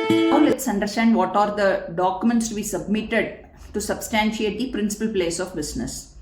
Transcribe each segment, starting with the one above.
Now let's understand what are the documents to be submitted to substantiate the principal place of business.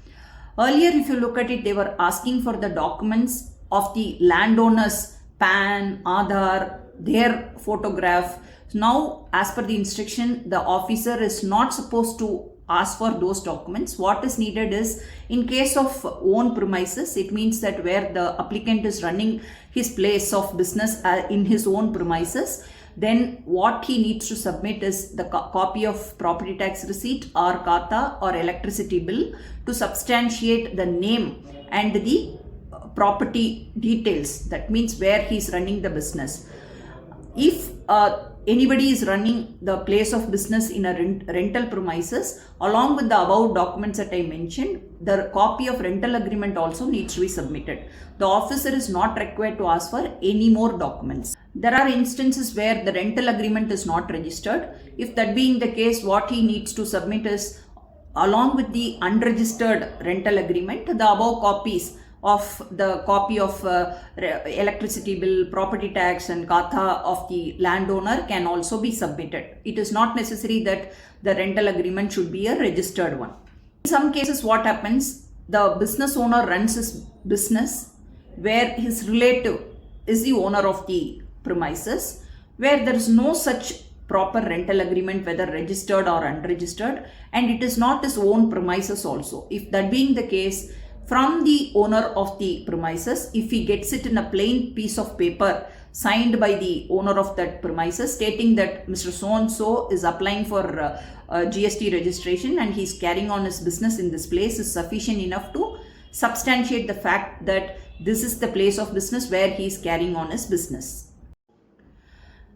Earlier, if you look at it, they were asking for the documents of the landowner's PAN, Aadhaar, their photograph. Now, as per the instruction, the officer is not supposed to ask for those documents. What is needed is, in case of own premises, it means that where the applicant is running his place of business in his own premises, then what he needs to submit is the copy of property tax receipt or kata or electricity bill to substantiate the name and the property details. That means where he is running the business. If anybody is running the place of business in a rental premises, along with the above documents that I mentioned, the copy of rental agreement also needs to be submitted. The officer is not required to ask for any more documents. There are instances where the rental agreement is not registered. If that being the case, what he needs to submit is, along with the unregistered rental agreement, the above copies of the copy of electricity bill, property tax and kata of the landowner can also be submitted. It is not necessary that the rental agreement should be a registered one. In some cases, what happens, the business owner runs his business where his relative is the owner of the premises, where there is no such proper rental agreement, whether registered or unregistered, and it is not his own premises also. If that being the case, from the owner of the premises, if he gets it in a plain piece of paper signed by the owner of that premises stating that Mr. So-and-so is applying for GST registration and he's carrying on his business in this place, is sufficient enough to substantiate the fact that this is the place of business where he is carrying on his business.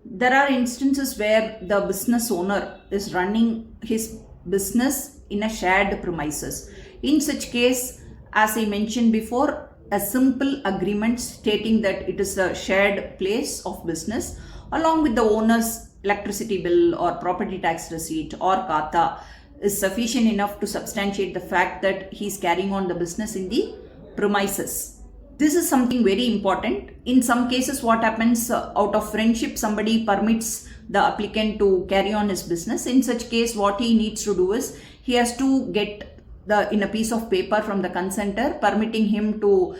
There are instances where the business owner is running his business in a shared premises. In such case, as I mentioned before, a simple agreement stating that it is a shared place of business along with the owner's electricity bill or property tax receipt or kata is sufficient enough to substantiate the fact that he is carrying on the business in the premises. This is something very important. In some cases, what happens, out of friendship, somebody permits the applicant to carry on his business. In such case, what he needs to do is, he has to get in a piece of paper from the consenter permitting him to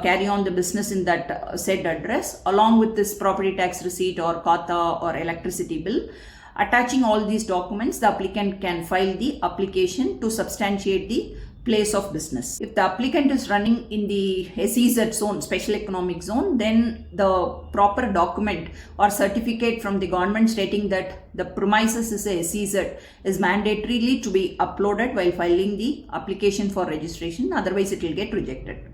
carry on the business in that said address, along with this property tax receipt or kata or electricity bill. Attaching all these documents, the applicant can file the application to substantiate the place of business. If the applicant is running in the SEZ zone, special economic zone, then the proper document or certificate from the government stating that the premises is a SEZ is mandatorily to be uploaded while filing the application for registration, otherwise it will get rejected.